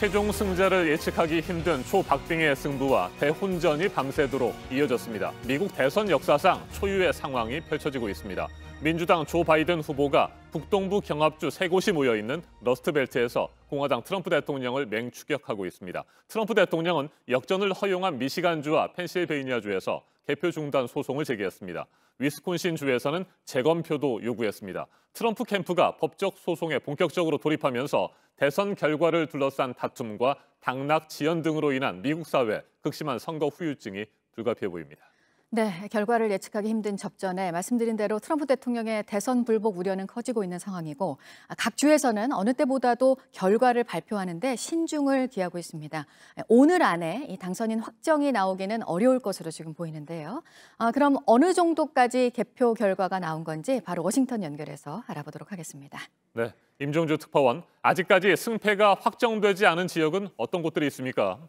최종 승자를 예측하기 힘든 초박빙의 승부와 대혼전이 밤새도록 이어졌습니다. 미국 대선 역사상 초유의 상황이 펼쳐지고 있습니다. 민주당 조 바이든 후보가 북동부 경합주 3곳이 모여있는 러스트벨트에서 공화당 트럼프 대통령을 맹추격하고 있습니다. 트럼프 대통령은 역전을 허용한 미시간주와 펜실베이니아주에서 개표 중단 소송을 제기했습니다. 위스콘신주에서는 재검표도 요구했습니다. 트럼프 캠프가 법적 소송에 본격적으로 돌입하면서 대선 결과를 둘러싼 다툼과 당락 지연 등으로 인한 미국 사회 극심한 선거 후유증이 불가피해 보입니다. 네, 결과를 예측하기 힘든 접전에 말씀드린 대로 트럼프 대통령의 대선 불복 우려는 커지고 있는 상황이고 각 주에서는 어느 때보다도 결과를 발표하는데 신중을 기하고 있습니다. 오늘 안에 이 당선인 확정이 나오기는 어려울 것으로 지금 보이는데요. 그럼 어느 정도까지 개표 결과가 나온 건지 바로 워싱턴 연결해서 알아보도록 하겠습니다. 네, 임종주 특파원, 아직까지 승패가 확정되지 않은 지역은 어떤 곳들이 있습니까?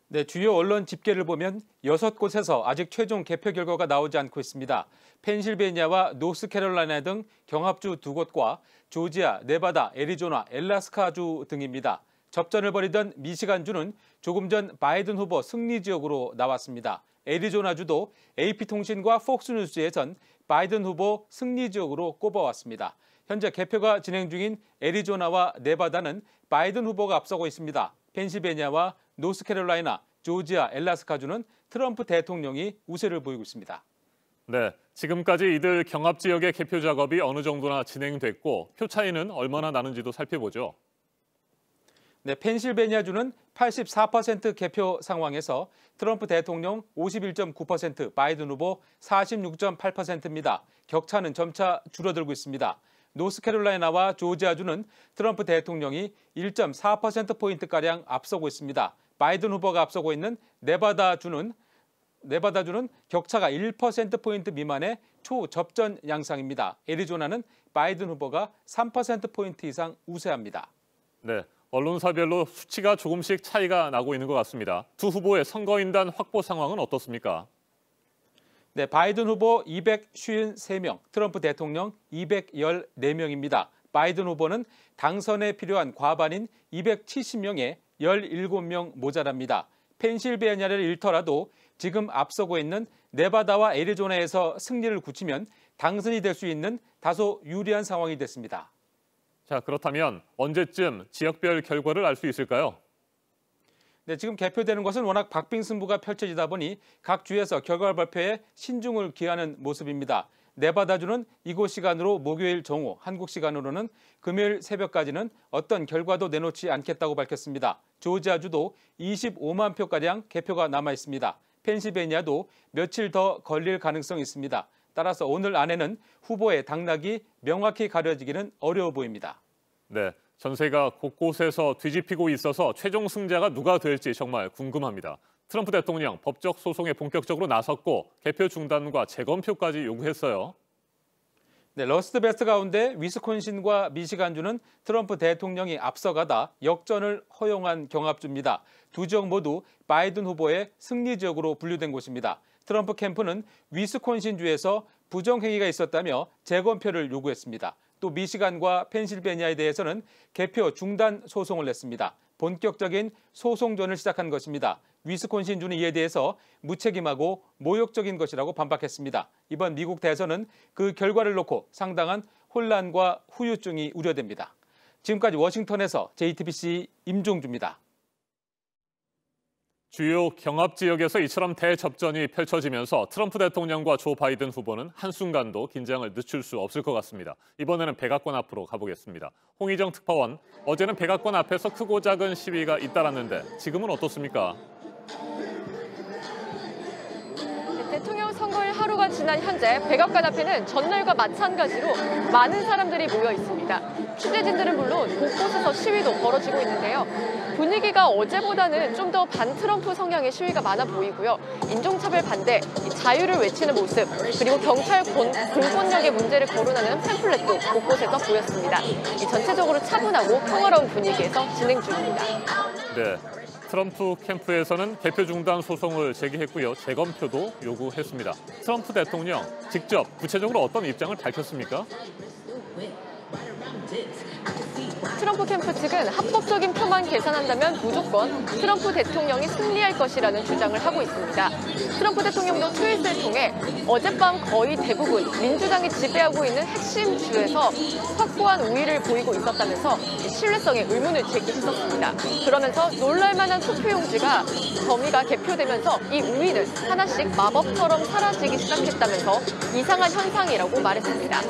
네, 주요 언론 집계를 보면 6곳에서 아직 최종 개표 결과가 나오지 않고 있습니다. 펜실베니아와 노스캐롤라이나 등 경합주 2곳과 조지아, 네바다, 애리조나, 엘라스카주 등입니다. 접전을 벌이던 미시간주는 조금 전 바이든 후보 승리 지역으로 나왔습니다. 애리조나주도 AP통신과 폭스뉴스에선 바이든 후보 승리 지역으로 꼽아왔습니다. 현재 개표가 진행 중인 애리조나와 네바다는 바이든 후보가 앞서고 있습니다. 펜실베니아와 노스캐롤라이나, 조지아, 엘라스카주는 트럼프 대통령이 우세를 보이고 있습니다. 네, 지금까지 이들 경합 지역의 개표 작업이 어느 정도나 진행됐고 표 차이는 얼마나 나는지도 살펴보죠. 네, 펜실베니아주는 84% 개표 상황에서 트럼프 대통령 51.9%, 바이든 후보 46.8%입니다. 격차는 점차 줄어들고 있습니다. 노스캐롤라이나와 조지아주는 트럼프 대통령이 1.4%포인트가량 앞서고 있습니다. 바이든 후보가 앞서고 있는 네바다주는 격차가 1%포인트 미만의 초접전 양상입니다. 애리조나는 바이든 후보가 3%포인트 이상 우세합니다. 네, 언론사별로 수치가 조금씩 차이가 나고 있는 것 같습니다. 두 후보의 선거인단 확보 상황은 어떻습니까? 네, 바이든 후보 253명, 트럼프 대통령 214명입니다. 바이든 후보는 당선에 필요한 과반인 270명에 17명 모자랍니다. 펜실베니아를 잃더라도 지금 앞서고 있는 네바다와 애리조나에서 승리를 굳히면 당선이 될 수 있는 다소 유리한 상황이 됐습니다. 자, 그렇다면 언제쯤 지역별 결과를 알 수 있을까요? 네, 지금 개표되는 것은 워낙 박빙 승부가 펼쳐지다 보니 각 주에서 결과 발표에 신중을 기하는 모습입니다. 네바다주는 이곳 시간으로 목요일 정오, 한국 시간으로는 금요일 새벽까지는 어떤 결과도 내놓지 않겠다고 밝혔습니다. 조지아주도 25만 표가량 개표가 남아 있습니다. 펜실베니아도 며칠 더 걸릴 가능성이 있습니다. 따라서 오늘 안에는 후보의 당락이 명확히 가려지기는 어려워 보입니다. 네, 전세가 곳곳에서 뒤집히고 있어서 최종 승자가 누가 될지 정말 궁금합니다. 트럼프 대통령 법적 소송에 본격적으로 나섰고 개표 중단과 재검표까지 요구했어요. 네, 러스트벨트 가운데 위스콘신과 미시간주는 트럼프 대통령이 앞서가다 역전을 허용한 경합주입니다. 두 지역 모두 바이든 후보의 승리 지역으로 분류된 곳입니다. 트럼프 캠프는 위스콘신주에서 부정행위가 있었다며 재검표를 요구했습니다. 또 미시간과 펜실베니아에 대해서는 개표 중단 소송을 냈습니다. 본격적인 소송전을 시작한 것입니다. 위스콘신주는 이에 대해서 무책임하고 모욕적인 것이라고 반박했습니다. 이번 미국 대선은 그 결과를 놓고 상당한 혼란과 후유증이 우려됩니다. 지금까지 워싱턴에서 JTBC 임종주입니다. 주요 경합 지역에서 이처럼 대접전이 펼쳐지면서 트럼프 대통령과 조 바이든 후보는 한순간도 긴장을 늦출 수 없을 것 같습니다. 이번에는 백악관 앞으로 가보겠습니다. 홍희정 특파원, 어제는 백악관 앞에서 크고 작은 시위가 잇따랐는데 지금은 어떻습니까? 대통령 선거일 하루가 지난 현재 백악관 앞에는 전날과 마찬가지로 많은 사람들이 모여 있습니다. 취재진들은 물론 곳곳에서 시위도 벌어지고 있는데요. 분위기가 어제보다는 좀 더 반트럼프 성향의 시위가 많아 보이고요. 인종차별 반대, 자유를 외치는 모습, 그리고 경찰 공권력의 문제를 거론하는 팸플렛도 곳곳에서 보였습니다. 전체적으로 차분하고 평화로운 분위기에서 진행 중입니다. 네, 트럼프 캠프에서는 개표 중단 소송을 제기했고요. 재검표도 요구했습니다. 트럼프 대통령 직접 구체적으로 어떤 입장을 밝혔습니까? 트럼프 캠프 측은 합법적인 표만 계산한다면 무조건 트럼프 대통령이 승리할 것이라는 주장을 하고 있습니다. 트럼프 대통령도 트윗을 통해 어젯밤 거의 대부분 민주당이 지배하고 있는 핵심 주에서 확고한 우위를 보이고 있었다면서 신뢰성에 의문을 제기했었습니다. 그러면서 놀랄만한 투표용지가 범위가 개표되면서 이 우위는 하나씩 마법처럼 사라지기 시작했다면서 이상한 현상이라고 말했습니다.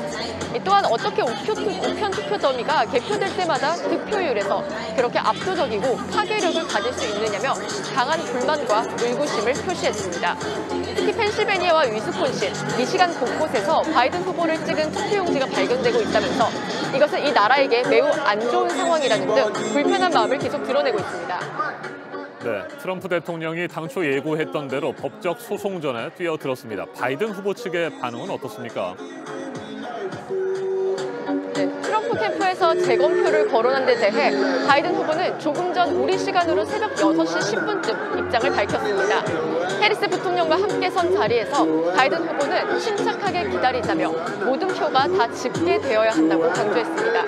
또한 어떻게 우편 투표 더미가 개표될 때마다 득표율에서 그렇게 압도적이고 파괴력을 가질 수 있느냐며 강한 불만과 의구심을 표시했습니다. 특히 펜실베니아와 위스콘신, 미시간 곳곳에서 바이든 후보를 찍은 투표용지가 발견되고 있다면서 이것은 이 나라에게 매우 안 좋은 상황이라는 등 불편한 마음을 계속 드러내고 있습니다. 네, 트럼프 대통령이 당초 예고했던 대로 법적 소송전에 뛰어들었습니다. 바이든 후보 측의 반응은 어떻습니까? 트럼프 캠프에서 재검표를 거론한 데 대해 바이든 후보는 조금 전 우리 시간으로 새벽 6시 10분쯤 입장을 밝혔습니다. 해리스 부통령과 함께 선 자리에서 바이든 후보는 침착하게 기다리자며 모든 표가 다 집계되어야 한다고 강조했습니다.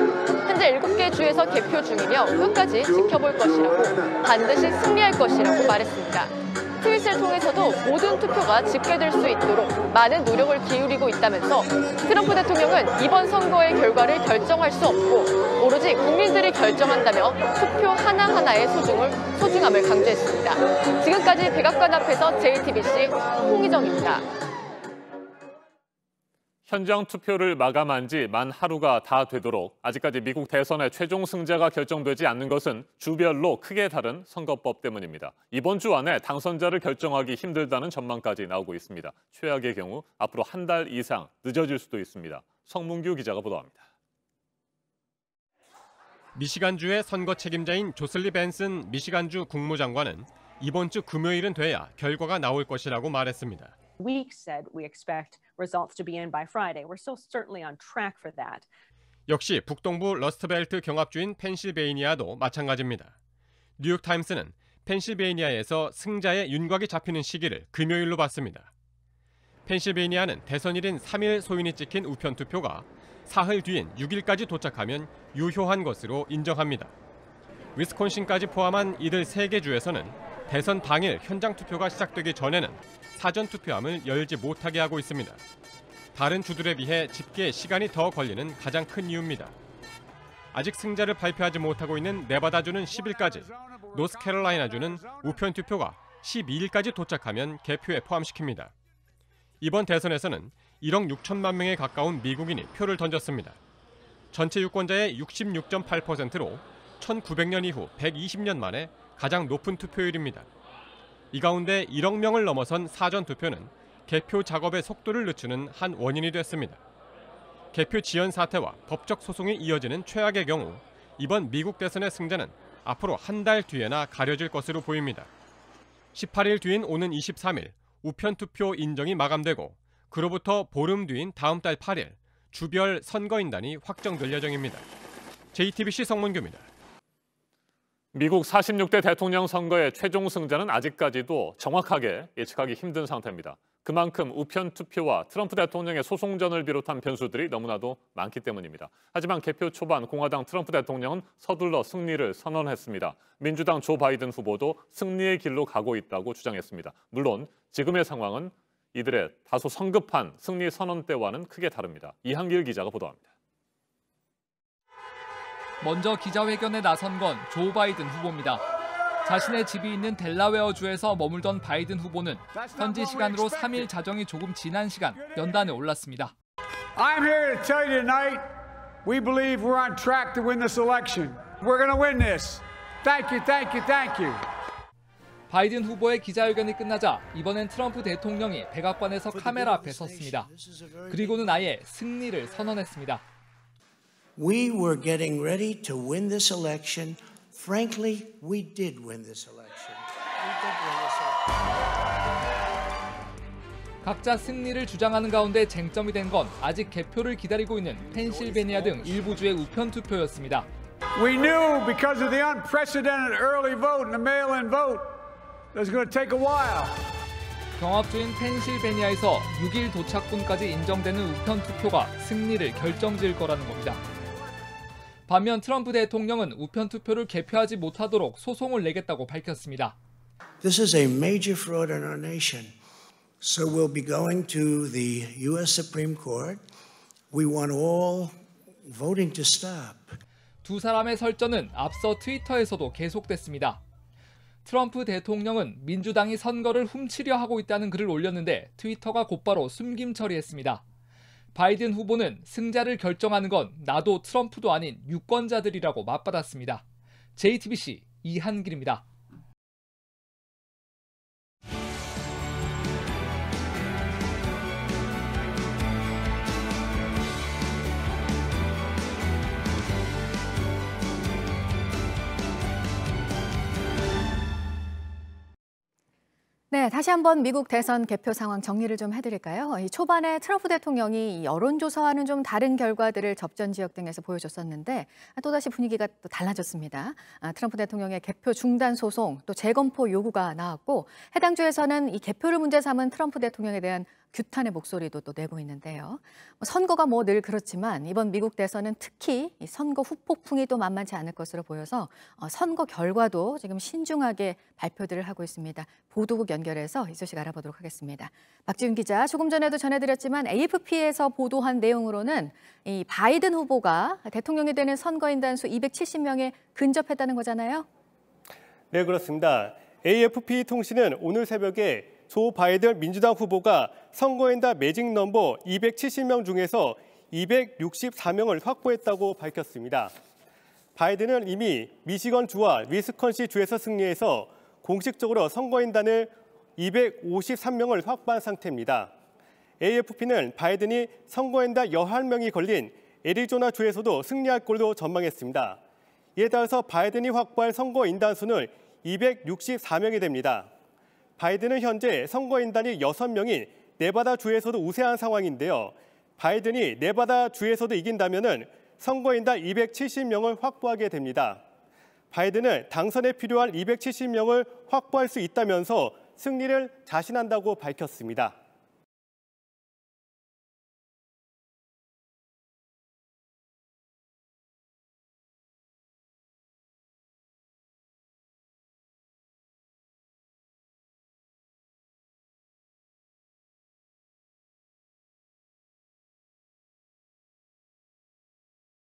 현재 7개 주에서 개표 중이며 끝까지 지켜볼 것이라고 반드시 승리할 것이라고 말했습니다. 트윗을 통해서도 모든 투표가 집계될 수 있도록 많은 노력을 기울이고 있다면서 트럼프 대통령은 이번 선거의 결과를 결정할 수 없고 오로지 국민들이 결정한다며 투표 하나하나의 소중함을 강조했습니다. 지금까지 백악관 앞에서 JTBC 홍희정입니다. 현장 투표를 마감한 지 만 하루가 다 되도록 아직까지 미국 대선의 최종 승자가 결정되지 않는 것은 주별로 크게 다른 선거법 때문입니다. 이번 주 안에 당선자를 결정하기 힘들다는 전망까지 나오고 있습니다. 최악의 경우 앞으로 한 달 이상 늦어질 수도 있습니다. 성문규 기자가 보도합니다. 미시간주의 선거 책임자인 조슬리 벤슨 미시간주 국무장관은 이번 주 금요일은 돼야 결과가 나올 것이라고 말했습니다. We said we expect results to be in by Friday. We're still certainly on track for that. 역시 북동부 러스트벨트 경합주인 펜실베이니아도 마찬가지입니다. 뉴욕타임스는 펜실베이니아에서 승자의 윤곽이 잡히는 시기를 금요일로 봤습니다. 펜실베이니아는 대선일인 3일 소인이 찍힌 우편 투표가 사흘 뒤인 6일까지 도착하면 유효한 것으로 인정합니다. 위스콘신까지 포함한 이들 3개 주에서는 대선 당일 현장 투표가 시작되기 전에는 사전 투표함을 열지 못하게 하고 있습니다. 다른 주들에 비해 집계에 시간이 더 걸리는 가장 큰 이유입니다. 아직 승자를 발표하지 못하고 있는 네바다주는 10일까지, 노스캐롤라이나주는 우편 투표가 12일까지 도착하면 개표에 포함시킵니다. 이번 대선에서는 1억 6천만 명에 가까운 미국인이 표를 던졌습니다. 전체 유권자의 66.8%로 1900년 이후 120년 만에 가장 높은 투표율입니다. 이 가운데 1억 명을 넘어선 사전투표는 개표 작업의 속도를 늦추는 한 원인이 됐습니다. 개표 지연 사태와 법적 소송이 이어지는 최악의 경우 이번 미국 대선의 승자는 앞으로 한 달 뒤에나 가려질 것으로 보입니다. 18일 뒤인 오는 23일 우편 투표 인정이 마감되고 그로부터 보름 뒤인 다음 달 8일 주별 선거인단이 확정될 예정입니다. JTBC 성문규입니다. 미국 46대 대통령 선거의 최종 승자는 아직까지도 정확하게 예측하기 힘든 상태입니다. 그만큼 우편 투표와 트럼프 대통령의 소송전을 비롯한 변수들이 너무나도 많기 때문입니다. 하지만 개표 초반 공화당 트럼프 대통령은 서둘러 승리를 선언했습니다. 민주당 조 바이든 후보도 승리의 길로 가고 있다고 주장했습니다. 물론 지금의 상황은 이들의 다소 성급한 승리 선언 때와는 크게 다릅니다. 이한길 기자가 보도합니다. 먼저 기자회견에 나선 건 조 바이든 후보입니다. 자신의 집이 있는 델라웨어주에서 머물던 바이든 후보는 현지 시간으로 3일 자정이 조금 지난 시간 연단에 올랐습니다. I'm here to tell you tonight, we believe we're on track to win this election. We're going to win this. Thank you, thank you, thank you. 바이든 후보의 기자회견이 끝나자 이번엔 트럼프 대통령이 백악관에서 카메라 앞에 섰습니다. 그리고는 아예 승리를 선언했습니다. We were getting ready to win this election. Frankly, we did win this election. 각자 승리를 주장하는 가운데 쟁점이 된 건 아직 개표를 기다리고 있는 펜실베니아 등 일부 주의 우편 투표였습니다. We knew because of the unprecedented early vote and the mail-in vote that was going to take a while. 경합주인 펜실베니아에서 6일 도착분까지 인정되는 우편 투표가 승리를 결정지을 거라는 겁니다. 반면 트럼프 대통령은 우편 투표를 개표하지 못하도록 소송을 내겠다고 밝혔습니다. This is a major fraud in our nation. So we'll be going to the U.S. Supreme Court. We want all voting to stop. 두 사람의 설전은 앞서 트위터에서도 계속됐습니다. 트럼프 대통령은 민주당이 선거를 훔치려 하고 있다는 글을 올렸는데 트위터가 곧바로 숨김 처리했습니다. 바이든 후보는 승자를 결정하는 건 나도 트럼프도 아닌 유권자들이라고 맞받았습니다. JTBC 이한길입니다. 네, 다시 한번 미국 대선 개표 상황 정리를 좀 해드릴까요? 이 초반에 트럼프 대통령이 여론조사와는 좀 다른 결과들을 접전 지역 등에서 보여줬었는데 또다시 분위기가 또 달라졌습니다. 트럼프 대통령의 개표 중단 소송, 또 재검표 요구가 나왔고 해당 주에서는 이 개표를 문제 삼은 트럼프 대통령에 대한 규탄의 목소리도 또 내고 있는데요. 선거가 뭐 늘 그렇지만 이번 미국 대선은 특히 이 선거 후폭풍이 또 만만치 않을 것으로 보여서 선거 결과도 지금 신중하게 발표들을 하고 있습니다. 보도국 연결해서 이 소식 알아보도록 하겠습니다. 박지훈 기자, 조금 전에도 전해드렸지만 AFP에서 보도한 내용으로는 이 바이든 후보가 대통령이 되는 선거인 단수 270명에 근접했다는 거잖아요. 네, 그렇습니다. AFP 통신은 오늘 새벽에 조 바이든 민주당 후보가 선거인단 매직 넘버 270명 중에서 264명을 확보했다고 밝혔습니다. 바이든은 이미 미시건주와 위스콘신주에서 승리해서 공식적으로 선거인단을 253명을 확보한 상태입니다. AFP는 바이든이 선거인단 11명이 걸린 애리조나주에서도 승리할 걸로 전망했습니다. 이에 따라서 바이든이 확보할 선거인단 수는 264명이 됩니다. 바이든은 현재 선거인단이 6명인 네바다주에서도 우세한 상황인데요. 바이든이 네바다주에서도 이긴다면 선거인단 270명을 확보하게 됩니다. 바이든은 당선에 필요한 270명을 확보할 수 있다면서 승리를 자신한다고 밝혔습니다.